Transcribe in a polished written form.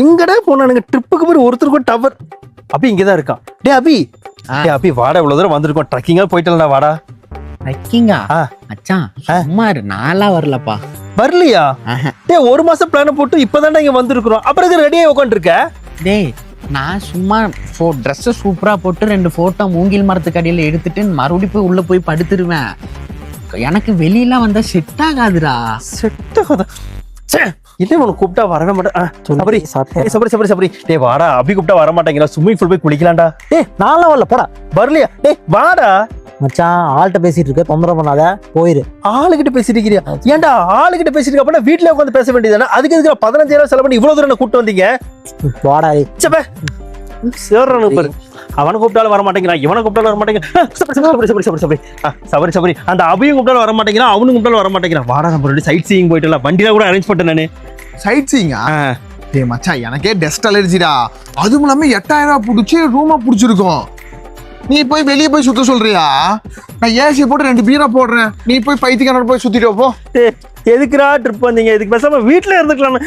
எங்கடா போனானுங்க ட்ரிப்புக்கு போய் ஒருத்தருக்கும் டவர். அபி இங்கதான் இருக்கான். அபி வாடா, இவ்வளவு தூரம் வந்திருக்கோம், ட்ரக்கிங்கா போயிட்டா வாடா. ட்ரக்கிங்கா? மச்சான் சும்மா நாளா வரலப்பா. வரலையா? ஒரு மாசம் பிளான் போட்டு இப்பதான்டா இங்க வந்திருக்கிறோம். அப்புறம் ரெடியா உட்காந்துருக்க? டேய் நான் சும்மா ட்ரெஸ் சூப்பரா போட்டு 2 போட்டோ மூங்கில் மரத்துக்கு அடியில எடுத்துட்டு மறுபடியும் போய் உள்ள போய் படுத்துருவேன். எனக்கு வெளியில வந்தா செட் ஆகாதுடா. செட் ஆகாதா? என்ன உனக்கு கூப்பிட்டா வரவே மாட்டேன். சபரி டே வாடா, அபி கூப்பிட்டா வர மாட்டேங்கிறா. ஸ்விம்மிங் பூல் போய் குளிக்கலாம்டா. நான்லாம் வரல, போடா. வரலையா? டேய் வாடா மச்சான், ஆள்கிட்ட பேசிட்டு இருக்க, தொந்தரவு பண்ணாத, போயிரு. ஆளுகிட்ட பேசிட்டு இருக்கியா? ஏன்டா ஆளுகிட்ட பேசிட்டு இருக்க? அப்படின்னா வீட்டுல உட்காந்து பேச வேண்டியதானே? அதுக்கு எதுக்கு 15,000 செலவு பண்ணி இவ்வளவு தூரம் கூப்பிட்டு வந்தீங்க? வாடா. சேர்றானு பாரு. அவனை கூப்பிட்டாலும் வர மாட்டேங்கிறான், இவனை கூப்பிட்டாலும் வர மாட்டேங்கிறான். சபரி அந்த அபியும் கூப்பிட்டாலும் வர மாட்டேங்கிறான், அவனும் கூப்பிட்டாலும் வர மாட்டேங்கிறான். வாடா நம்ம சைட் சீயிங் போயிட்டு வண்டியில கூட அரேஞ்ச் பண்ணிட்டேன் நானு. சைட் சீயிங்கா? டேய் மச்சான், எனக்கே டஸ்ட் அலர்ஜிடா. அதுவும் இல்லாம 8,000 ரூபாய் பிடிச்சி ரூமா பிடிச்சிருக்கோம். நீ போய் வெளியே போய் சுத்த சொல்றியா? நான் ஏசி போட்டு 2 பீரா போடுறேன், நீ போய் பைத்தியக்காரனோட போய் சுத்திட்டு போ. எதுக்குடா ட்ரிப் வந்தீங்க? இதுக்கு பேசாம வீட்டுல இருந்துக்கலாம்.